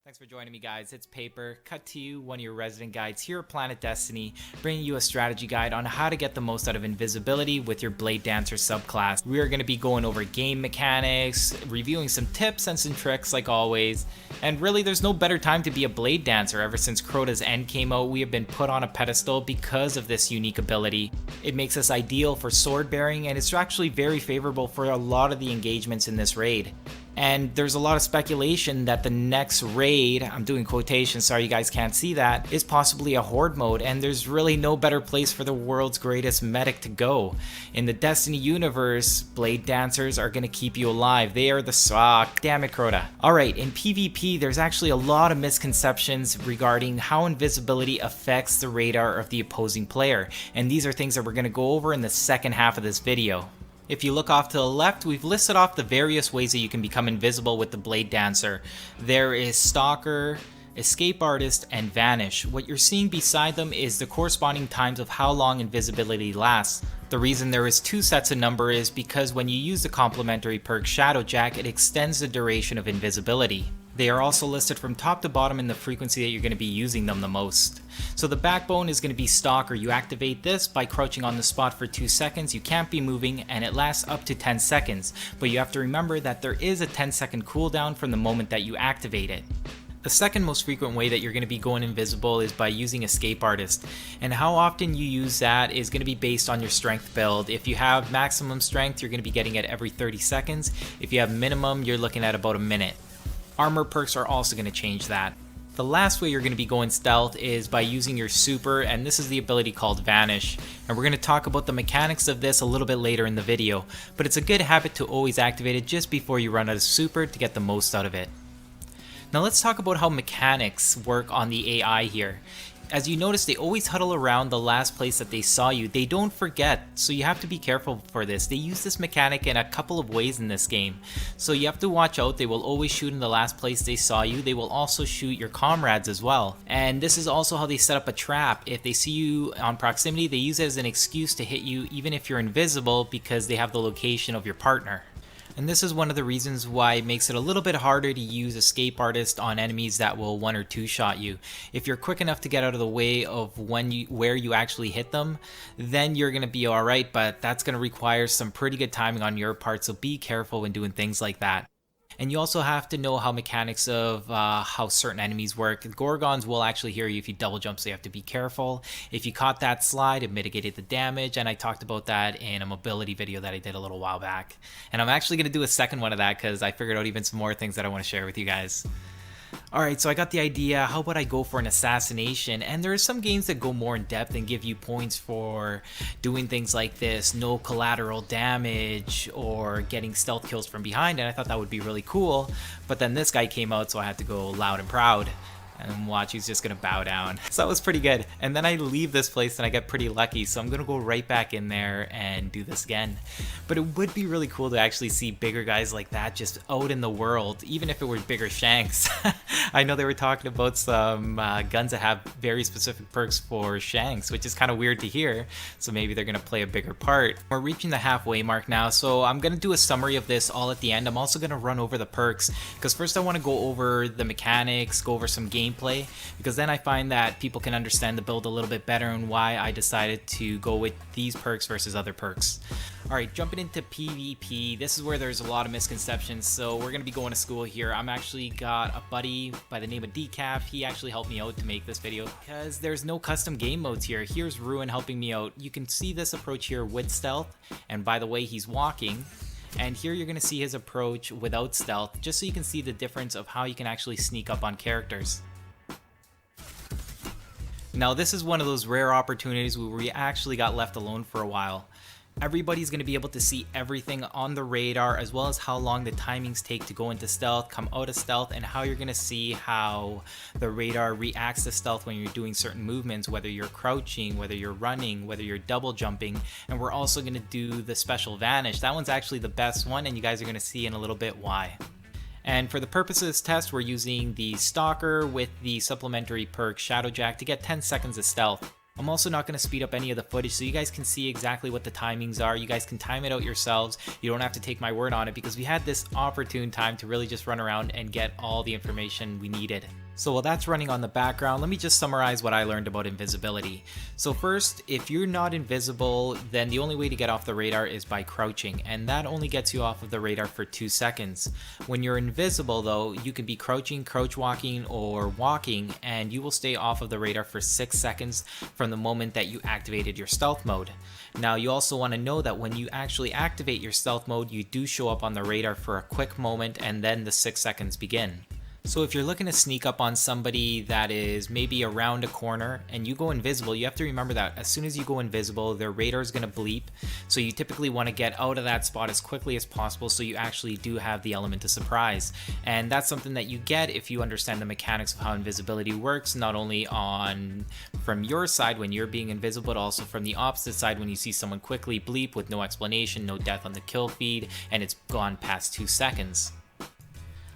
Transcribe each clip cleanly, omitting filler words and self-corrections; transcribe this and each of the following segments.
Thanks for joining me, guys. It's Paper, cut to you, one of your resident guides here at PlanetDestiny, bringing you a strategy guide on how to get the most out of invisibility with your Blade Dancer subclass. We are going to be going over game mechanics, reviewing some tips and some tricks like always, and really there's no better time to be a Blade Dancer. Ever since Crota's End came out, we have been put on a pedestal because of this unique ability. It makes us ideal for sword bearing, and it's actually very favorable for a lot of the engagements in this raid. And there's a lot of speculation that the next raid, I'm doing quotations, sorry you guys can't see that, is possibly a horde mode, and there's really no better place for the world's greatest medic to go. In the Destiny universe, Blade Dancers are going to keep you alive. They are the damn it, Crota. Alright, in PvP, there's actually a lot of misconceptions regarding how invisibility affects the radar of the opposing player, and these are things that we're going to go over in the second half of this video. If you look off to the left, we've listed off the various ways that you can become invisible with the Blade Dancer. There is Stalker, Escape Artist, and Vanish. What you're seeing beside them is the corresponding times of how long invisibility lasts. The reason there is two sets of number is because when you use the complementary perk Shadowjack, it extends the duration of invisibility. They are also listed from top to bottom in the frequency that you're going to be using them the most. So the backbone is going to be Stalker. You activate this by crouching on the spot for 2 seconds, you can't be moving, and it lasts up to 10 seconds. But you have to remember that there is a 10-second cooldown from the moment that you activate it. The second most frequent way that you're going to be going invisible is by using Escape Artist, and how often you use that is going to be based on your strength build. If you have maximum strength, you're going to be getting it every 30 seconds. If you have minimum, you're looking at about a minute. Armor perks are also going to change that. The last way you're going to be going stealth is by using your super, and this is the ability called Vanish. And we're going to talk about the mechanics of this a little bit later in the video, but it's a good habit to always activate it just before you run out of super to get the most out of it. Now let's talk about how mechanics work on the AI here. As you notice, they always huddle around the last place that they saw you. They don't forget, so you have to be careful for this. They use this mechanic in a couple of ways in this game. So you have to watch out. They will always shoot in the last place they saw you. They will also shoot your comrades as well. And this is also how they set up a trap. If they see you on proximity, they use it as an excuse to hit you even if you're invisible because they have the location of your partner. And this is one of the reasons why it makes it a little bit harder to use Escape Artist on enemies that will 1 or 2 shot you. If you're quick enough to get out of the way of where you actually hit them, then you're going to be alright, but that's going to require some pretty good timing on your part, so be careful when doing things like that. And you also have to know how mechanics of how certain enemies work. Gorgons will actually hear you if you double jump, so you have to be careful. If you caught that slide, it mitigated the damage, and I talked about that in a mobility video that I did a little while back. And I'm actually going to do a second one of that because I figured out even some more things that I want to share with you guys. Alright, so I got the idea, how about I go for an assassination? And there are some games that go more in depth and give you points for doing things like this, no collateral damage, or getting stealth kills from behind, and I thought that would be really cool. But then this guy came out, so I had to go loud and proud. And watch, he's just gonna bow down. So that was pretty good. And then I leave this place and I get pretty lucky, so I'm gonna go right back in there and do this again. But it would be really cool to actually see bigger guys like that just out in the world, even if it were bigger Shanks. I know they were talking about some guns that have very specific perks for Shanks, which is kind of weird to hear, so maybe they're gonna play a bigger part. We're reaching the halfway mark now, so I'm gonna do a summary of this all at the end. I'm also gonna run over the perks, because first I want to go over the mechanics, go over some gameplay, because then I find that people can understand the build a little bit better and why I decided to go with these perks versus other perks. Alright, jumping into PvP, this is where there's a lot of misconceptions, so we're going to be going to school here. I'm actually got a buddy by the name of Decaf. He actually helped me out to make this video because there's no custom game modes here. Here's Ruin helping me out. You can see this approach here with stealth, and by the way, he's walking. And here you're going to see his approach without stealth, just so you can see the difference of how you can actually sneak up on characters. Now this is one of those rare opportunities where we actually got left alone for a while. Everybody's going to be able to see everything on the radar, as well as how long the timings take to go into stealth, come out of stealth, and how you're going to see how the radar reacts to stealth when you're doing certain movements, whether you're crouching, whether you're running, whether you're double jumping. And we're also going to do the special Vanish. That one's actually the best one, and you guys are going to see in a little bit why. And for the purpose of this test, we're using the Stalker with the supplementary perk Shadowjack to get 10 seconds of stealth. I'm also not going to speed up any of the footage so you guys can see exactly what the timings are. You guys can time it out yourselves. You don't have to take my word on it because we had this opportune time to really just run around and get all the information we needed. So while that's running on the background, let me just summarize what I learned about invisibility. So first, if you're not invisible, then the only way to get off the radar is by crouching, and that only gets you off of the radar for 2 seconds. When you're invisible though, you can be crouching, crouch walking, or walking, and you will stay off of the radar for 6 seconds from the moment that you activated your stealth mode. Now you also want to know that when you actually activate your stealth mode, you do show up on the radar for a quick moment and then the 6 seconds begin. So if you're looking to sneak up on somebody that is maybe around a corner and you go invisible, you have to remember that as soon as you go invisible, their radar is going to bleep. So you typically want to get out of that spot as quickly as possible so you actually do have the element of surprise. And that's something that you get if you understand the mechanics of how invisibility works, not only on from your side when you're being invisible, but also from the opposite side when you see someone quickly bleep with no explanation, no death on the kill feed, and it's gone past 2 seconds.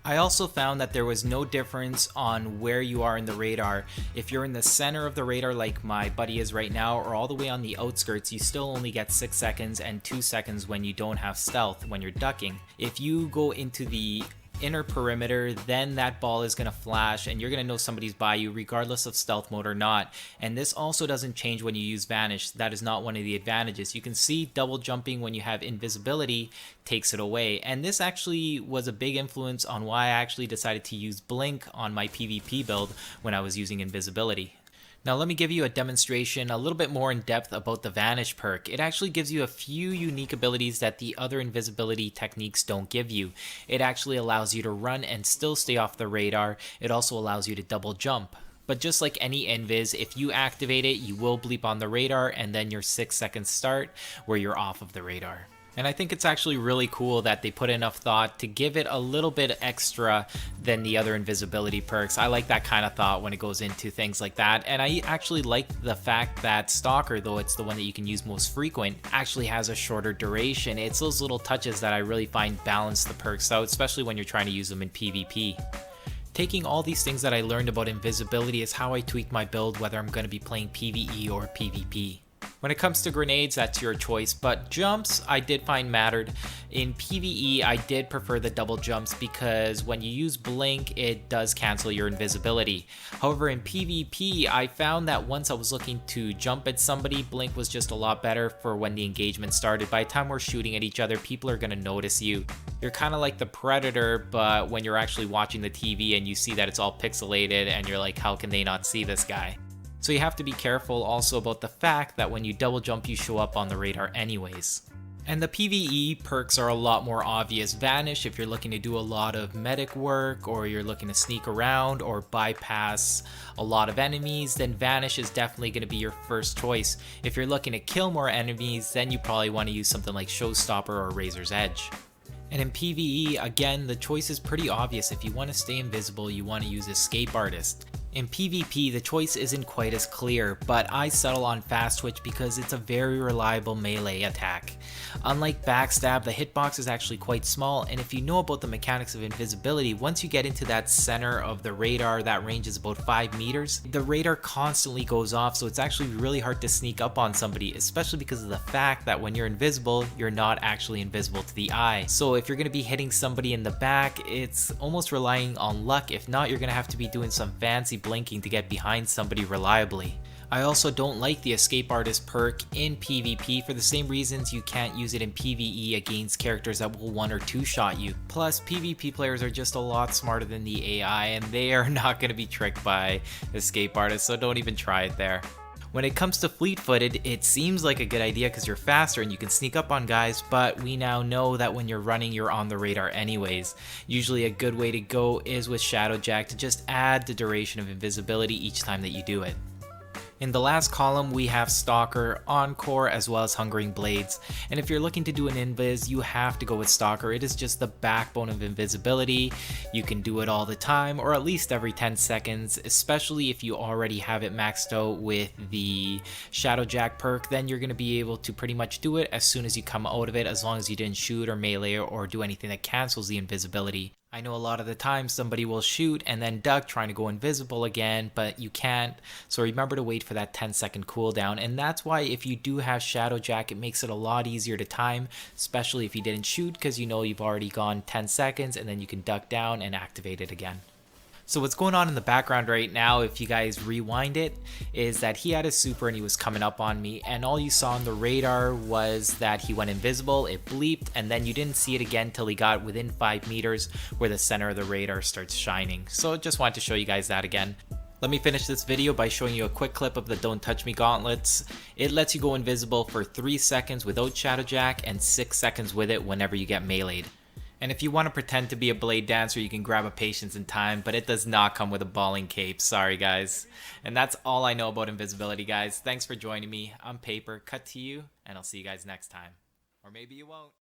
I also found that there was no difference on where you are in the radar. If you're in the center of the radar like my buddy is right now, or all the way on the outskirts, you still only get 6 seconds and 2 seconds when you don't have stealth, when you're ducking. If you go into the inner perimeter, then that ball is going to flash and you're going to know somebody's by you regardless of stealth mode or not. And this also doesn't change when you use vanish. That is not one of the advantages. You can see double jumping when you have invisibility takes it away, and this actually was a big influence on why I actually decided to use blink on my PvP build when I was using invisibility. Now let me give you a demonstration a little bit more in depth about the Vanish perk. It actually gives you a few unique abilities that the other invisibility techniques don't give you. It actually allows you to run and still stay off the radar. It also allows you to double jump. But just like any invis, if you activate it, you will bleep on the radar and then your 6 seconds start where you're off of the radar. And I think it's actually really cool that they put enough thought to give it a little bit extra than the other invisibility perks. I like that kind of thought when it goes into things like that. And I actually like the fact that Stalker, though it's the one that you can use most frequent, actually has a shorter duration. It's those little touches that I really find balance the perks out, especially when you're trying to use them in PvP. Taking all these things that I learned about invisibility is how I tweak my build, whether I'm going to be playing PvE or PvP. When it comes to grenades, that's your choice, but jumps I did find mattered. In PvE, I did prefer the double jumps because when you use blink, it does cancel your invisibility. However, in PvP, I found that once I was looking to jump at somebody, blink was just a lot better for when the engagement started. By the time we're shooting at each other, people are going to notice you. You're kind of like the Predator, but when you're actually watching the TV and you see that it's all pixelated and you're like, how can they not see this guy? So you have to be careful also about the fact that when you double jump, you show up on the radar anyways. And the PvE perks are a lot more obvious. Vanish if you're looking to do a lot of medic work or you're looking to sneak around or bypass a lot of enemies, then Vanish is definitely going to be your first choice. If you're looking to kill more enemies, then you probably want to use something like Showstopper or Razor's Edge. And in PvE, again, the choice is pretty obvious. If you want to stay invisible, you want to use Escape Artist. In PvP, the choice isn't quite as clear, but I settle on Fast Twitch because it's a very reliable melee attack. Unlike Backstab, the hitbox is actually quite small, and if you know about the mechanics of invisibility, once you get into that center of the radar, that range is about 5 meters, the radar constantly goes off, so it's actually really hard to sneak up on somebody, especially because of the fact that when you're invisible, you're not actually invisible to the eye. So if you're going to be hitting somebody in the back, it's almost relying on luck. If not, you're going to have to be doing some fancy blinking to get behind somebody reliably. I also don't like the Escape Artist perk in PvP for the same reasons you can't use it in PvE against characters that will 1 or 2 shot you. Plus, PvP players are just a lot smarter than the AI and they are not going to be tricked by Escape Artists, so don't even try it there. When it comes to fleet-footed, it seems like a good idea because you're faster and you can sneak up on guys, but we now know that when you're running, you're on the radar anyways. Usually a good way to go is with Shadowjack to just add the duration of invisibility each time that you do it. In the last column, we have Stalker, Encore, as well as Hungering Blades. And if you're looking to do an invis, you have to go with Stalker. It is just the backbone of invisibility. You can do it all the time, or at least every 10 seconds, especially if you already have it maxed out with the Shadowjack perk. Then you're going to be able to pretty much do it as soon as you come out of it, as long as you didn't shoot or melee or do anything that cancels the invisibility. I know a lot of the time somebody will shoot and then duck trying to go invisible again, but you can't, so remember to wait for that 10-second cooldown. And that's why if you do have Shadowjack, it makes it a lot easier to time, especially if you didn't shoot, because you know you've already gone 10 seconds and then you can duck down and activate it again. So what's going on in the background right now, if you guys rewind it, is that he had a super and he was coming up on me, and all you saw on the radar was that he went invisible, it bleeped, and then you didn't see it again till he got within 5 meters where the center of the radar starts shining. So just wanted to show you guys that again. Let me finish this video by showing you a quick clip of the Don't Touch Me gauntlets. It lets you go invisible for 3 seconds without Shadowjack and 6 seconds with it whenever you get meleeed. And if you want to pretend to be a blade dancer, you can grab a patience in time, but it does not come with a balling cape. Sorry guys. And that's all I know about invisibility, guys. Thanks for joining me. I'm Paper, cut to you, and I'll see you guys next time. Or maybe you won't.